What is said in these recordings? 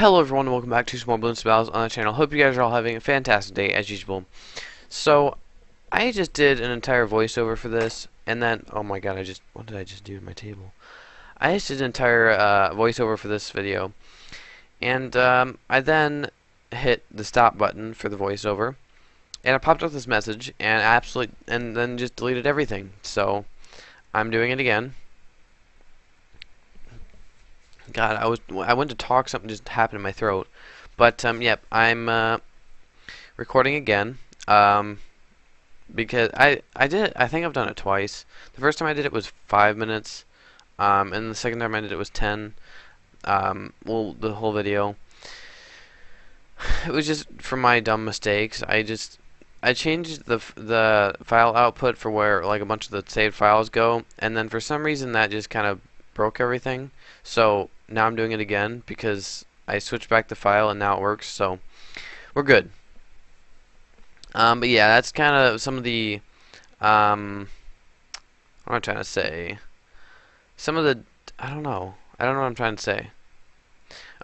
Hello everyone and welcome back to some more Bloons on the channel. Hope you guys are all having a fantastic day as usual. So, I just did an entire voiceover for this, and then, oh my god, what did I just do to my table? I just did an entire voiceover for this video, and I then hit the stop button for the voiceover, and it popped up this message, and then just deleted everything. So, I'm doing it again. God, I went to talk, something just happened in my throat. But yep, I'm recording again. Because I did it, I think I've done it twice. The first time I did it was 5 minutes, and the second time I did it was 10. Well, the whole video. It was just from my dumb mistakes. I changed the file output for where like a bunch of the saved files go, and then for some reason that just kind of broke everything. So now I'm doing it again because I switched back the file and now it works. So we're good. But yeah, that's kind of some of the what am I trying to say? Some of the I don't know what I'm trying to say.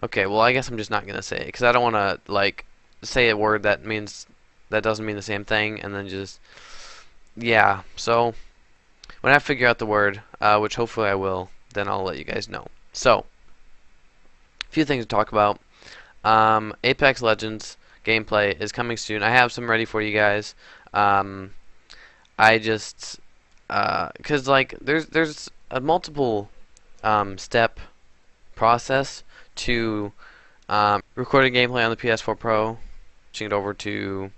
Okay, well I guess I'm just not gonna say it because I don't want to like say a word that doesn't mean the same thing and then just yeah. So when I figure out the word, which hopefully I will, then I'll let you guys know. So, a few things to talk about. Apex Legends gameplay is coming soon. I have some ready for you guys. I just, cause like there's a multiple step process to recording gameplay on the PS4 Pro, switching it over to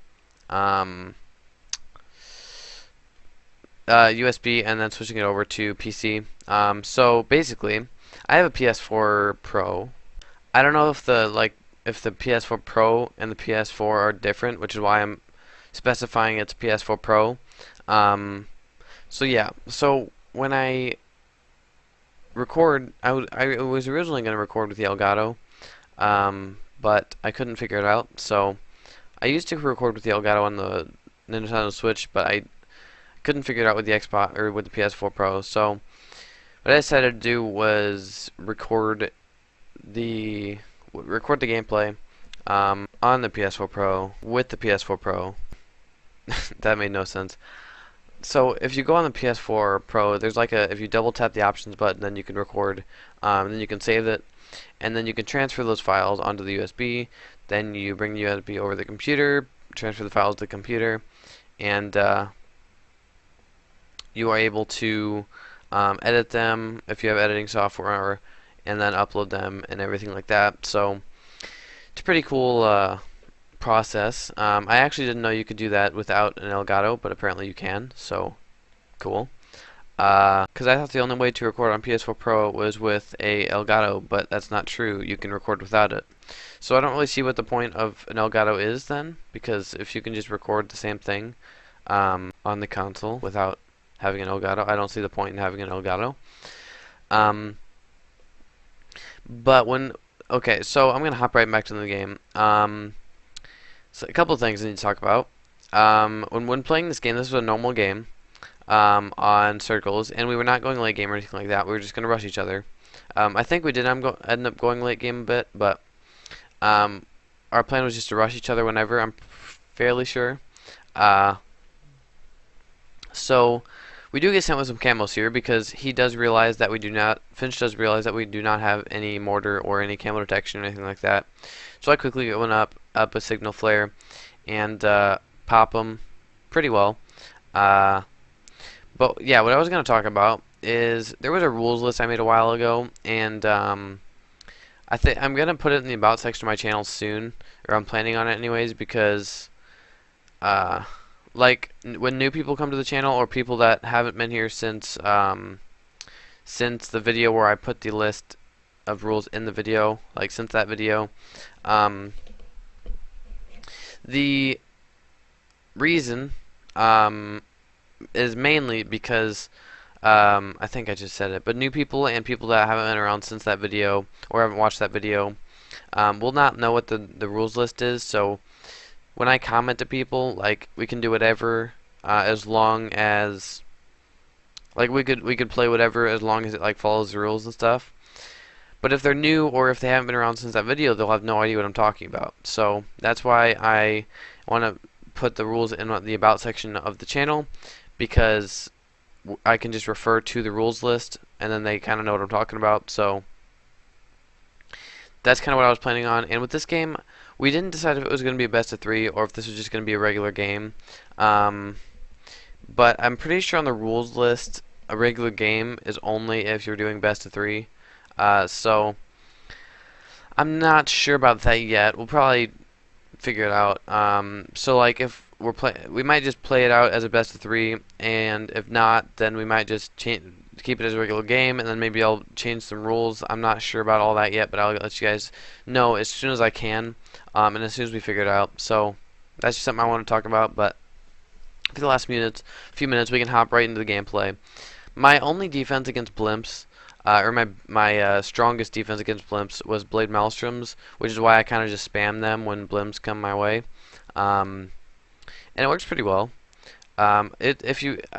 USB, and then switching it over to PC. So basically, I have a PS4 Pro. I don't know if the PS4 Pro and the PS4 are different, which is why I'm specifying it's PS4 Pro. So yeah, so when I record, I was originally going to record with the Elgato, but I couldn't figure it out. So I used to record with the Elgato on the Nintendo Switch, but I couldn't figure it out with the Xbox or with the PS4 Pro. So what I decided to do was record the gameplay on the PS4 Pro with the PS4 Pro. That made no sense. So if you go on the PS4 Pro, there's like if you double tap the options button, then you can record, then you can save it, and then you can transfer those files onto the USB. Then you bring the USB over the computer, transfer the files to the computer, and you are able to edit them if you have editing software, and then upload them and everything like that. So it's a pretty cool process. I actually didn't know you could do that without an Elgato, but apparently you can. So cool. Because I thought the only way to record on PS4 Pro was with a Elgato, but that's not true. You can record without it. So I don't really see what the point of an Elgato is then, because if you can just record the same thing on the console without having an Elgato, I don't see the point in having an Elgato. But okay, so I'm gonna hop right back to the game. So a couple of things I need to talk about. When playing this game, this was a normal game on circles, and we were not going late game or anything like that. We were just gonna rush each other. I think we did end up going late game a bit, but our plan was just to rush each other whenever. I'm fairly sure. So we do get sent with some camos here because he does realize that Finch does realize that we do not have any mortar or any camo detection or anything like that. So I quickly went up a signal flare and pop them pretty well. But yeah, what I was going to talk about is there was a rules list I made a while ago, and I'm going to put it in the about section of my channel soon, or I'm planning on it anyways, because like when new people come to the channel or people that haven't been here since the video where I put the list of rules in the video, like since that video, the reason is mainly because I think I just said it, but new people and people that haven't been around since that video or haven't watched that video will not know what the rules list is. So when I comment to people, like, we can do whatever as long as, like, we could play whatever as long as it like follows the rules and stuff. But if they're new or if they haven't been around since that video, they'll have no idea what I'm talking about. So that's why I want to put the rules in the About section of the channel, because I can just refer to the rules list and then they kind of know what I'm talking about. So that's kind of what I was planning on. And with this game, we didn't decide if it was going to be a best of 3 or if this was just going to be a regular game. But I'm pretty sure on the rules list, a regular game is only if you're doing best of 3. So I'm not sure about that yet. We'll probably figure it out. So like if we might just play it out as a best of 3, and if not, then we might just keep it as a regular game, and then maybe I'll change some rules. I'm not sure about all that yet, but I'll let you guys know as soon as I can, and as soon as we figure it out. So that's just something I want to talk about. But for the last few minutes, we can hop right into the gameplay. My only defense against blimps, or my strongest defense against blimps, was blade maelstroms, which is why I kind of just spam them when blimps come my way, and it works pretty well. I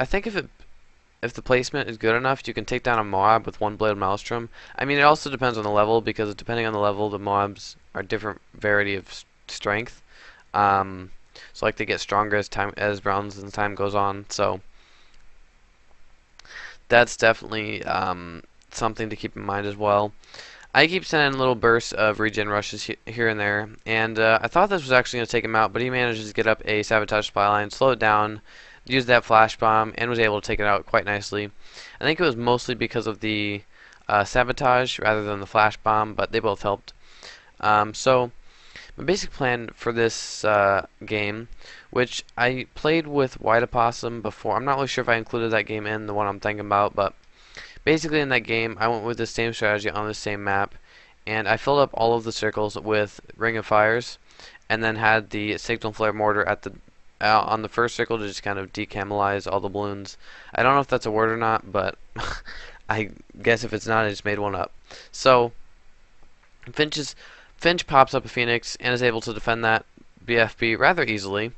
think if the placement is good enough, you can take down a mob with one blade maelstrom. I mean, it also depends on the level, because depending on the level, the mobs are different variety of strength. So like they get stronger as rounds and time goes on. So that's definitely something to keep in mind as well. I keep sending little bursts of regen rushes here and there, and I thought this was actually going to take him out, but he manages to get up a sabotage supply line, slow it down, use that flash bomb, and was able to take it out quite nicely. I think it was mostly because of the sabotage rather than the flash bomb, but they both helped. So my basic plan for this game, which I played with White Opossum before, I'm not really sure if I included that game in the one I'm thinking about, but basically in that game I went with the same strategy on the same map, and I filled up all of the circles with Ring of Fires, and then had the Signal Flare Mortar at the on the first circle to just kind of decamelize all the balloons. I don't know if that's a word or not, but I guess if it's not, I just made one up. So Finch pops up a Phoenix and is able to defend that BFB rather easily.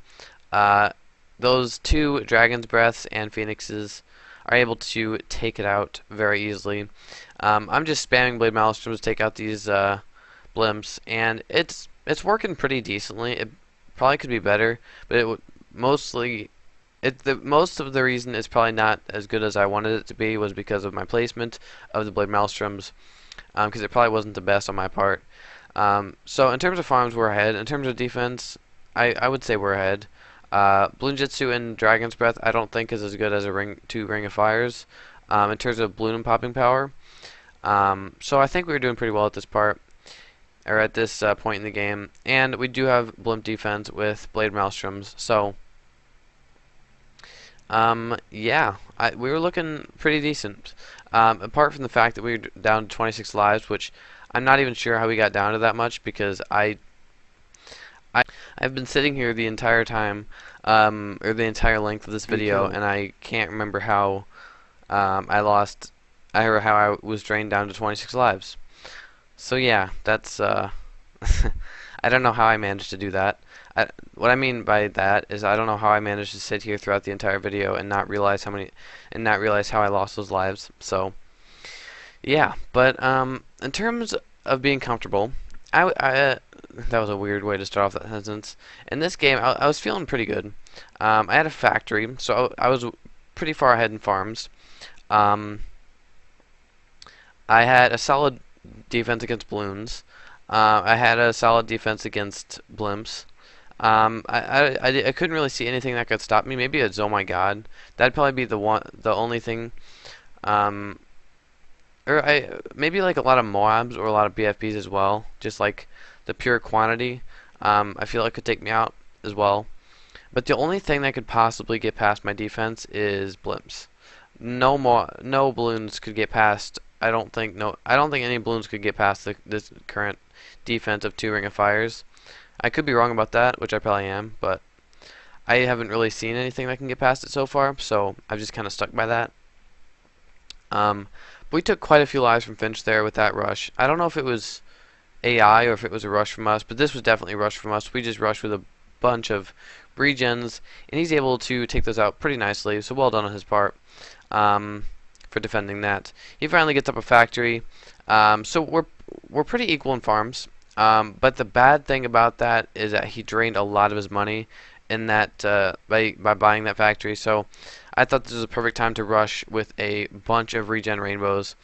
Those two Dragon's Breaths and Phoenixes are able to take it out very easily. I'm just spamming Blade Maelstroms to take out these blimps, and it's working pretty decently. It probably could be better, but most of the reason it's probably not as good as I wanted it to be was because of my placement of the Blade Maelstroms, because it probably wasn't the best on my part. So in terms of farms, we're ahead. In terms of defense, I would say we're ahead. Bloon Jitsu and Dragon's Breath I don't think is as good as a Ring of Fires in terms of balloon and popping power. So I think we were doing pretty well at this part, or at this point in the game. And we do have blimp defense with Blade Maelstroms. So yeah, we were looking pretty decent. Apart from the fact that we were down to 26 lives, which I'm not even sure how we got down to that much, because I've been sitting here the entire time, or the entire length of this video, and I can't remember how I was drained down to 26 lives. So yeah, that's I don't know how I managed to do that. What I mean by that is I don't know how I managed to sit here throughout the entire video and not realize how I lost those lives. So yeah, but in terms of being comfortable, that was a weird way to start off that sentence. In this game, I was feeling pretty good. I had a factory, so I was pretty far ahead in farms. I had a solid defense against balloons. I had a solid defense against blimps. I couldn't really see anything that could stop me. Maybe it's, oh my god, that'd probably be the only thing. Maybe like a lot of mobs or a lot of BFBs as well. Just like the pure quantity, I feel like could take me out as well. But the only thing that could possibly get past my defense is blimps. No balloons could get past. I don't think any balloons could get past this current defense of 2 Ring of Fires. I could be wrong about that, which I probably am, but I haven't really seen anything that can get past it so far, so I've just kind of stuck by that. But we took quite a few lives from Finch there with that rush. I don't know if it was AI or if it was a rush from us, but this was definitely a rush from us. We just rushed with a bunch of regens, and he's able to take those out pretty nicely, so well done on his part for defending that. He finally gets up a factory, so we're pretty equal in farms. But the bad thing about that is that he drained a lot of his money in that by buying that factory. So I thought this was a perfect time to rush with a bunch of regen rainbows,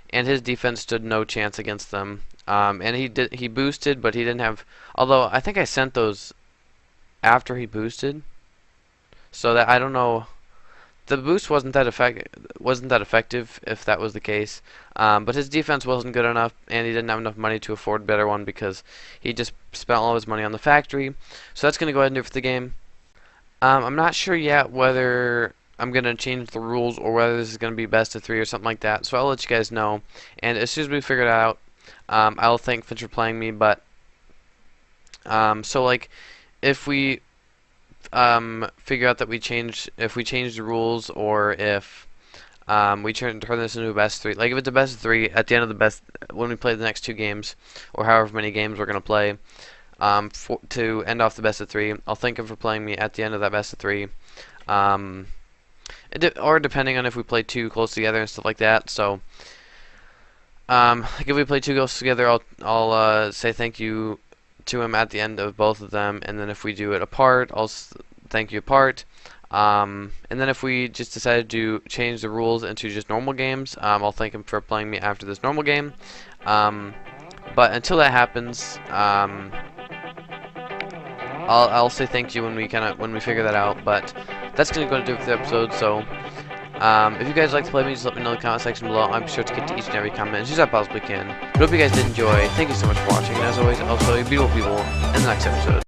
and his defense stood no chance against them. And he boosted, but he didn't have. Although I think I sent those after he boosted, so that I don't know. The boost wasn't that effective if that was the case. But his defense wasn't good enough, and he didn't have enough money to afford a better one because he just spent all of his money on the factory. So that's going to go ahead and do it for the game. I'm not sure yet whether I'm going to change the rules or whether this is going to be best of 3 or something like that. So I'll let you guys know. And as soon as we figure it out, I'll thank Finch for playing me. But so like if we figure out that if we change the rules, or if we turn this into a best of 3. Like if it's a best of 3 at the end of when we play the next 2 games, or however many games we're gonna play, to end off the best of 3, I'll thank him for playing me at the end of that best of 3. Or depending on if we play 2 close together and stuff like that. So like if we play 2 close together, I'll say thank you to him at the end of both of them, and then if we do it apart, I'll thank you apart. And then if we just decided to change the rules into just normal games, I'll thank him for playing me after this normal game. But until that happens, I'll say thank you when we figure that out. But that's gonna go to do it for the episode. So if you guys like to play me, just let me know in the comment section below. I'm sure to get to each and every comment as soon as I possibly can. But I hope you guys did enjoy. Thank you so much for watching, and as always, I'll show you beautiful people in the next episode.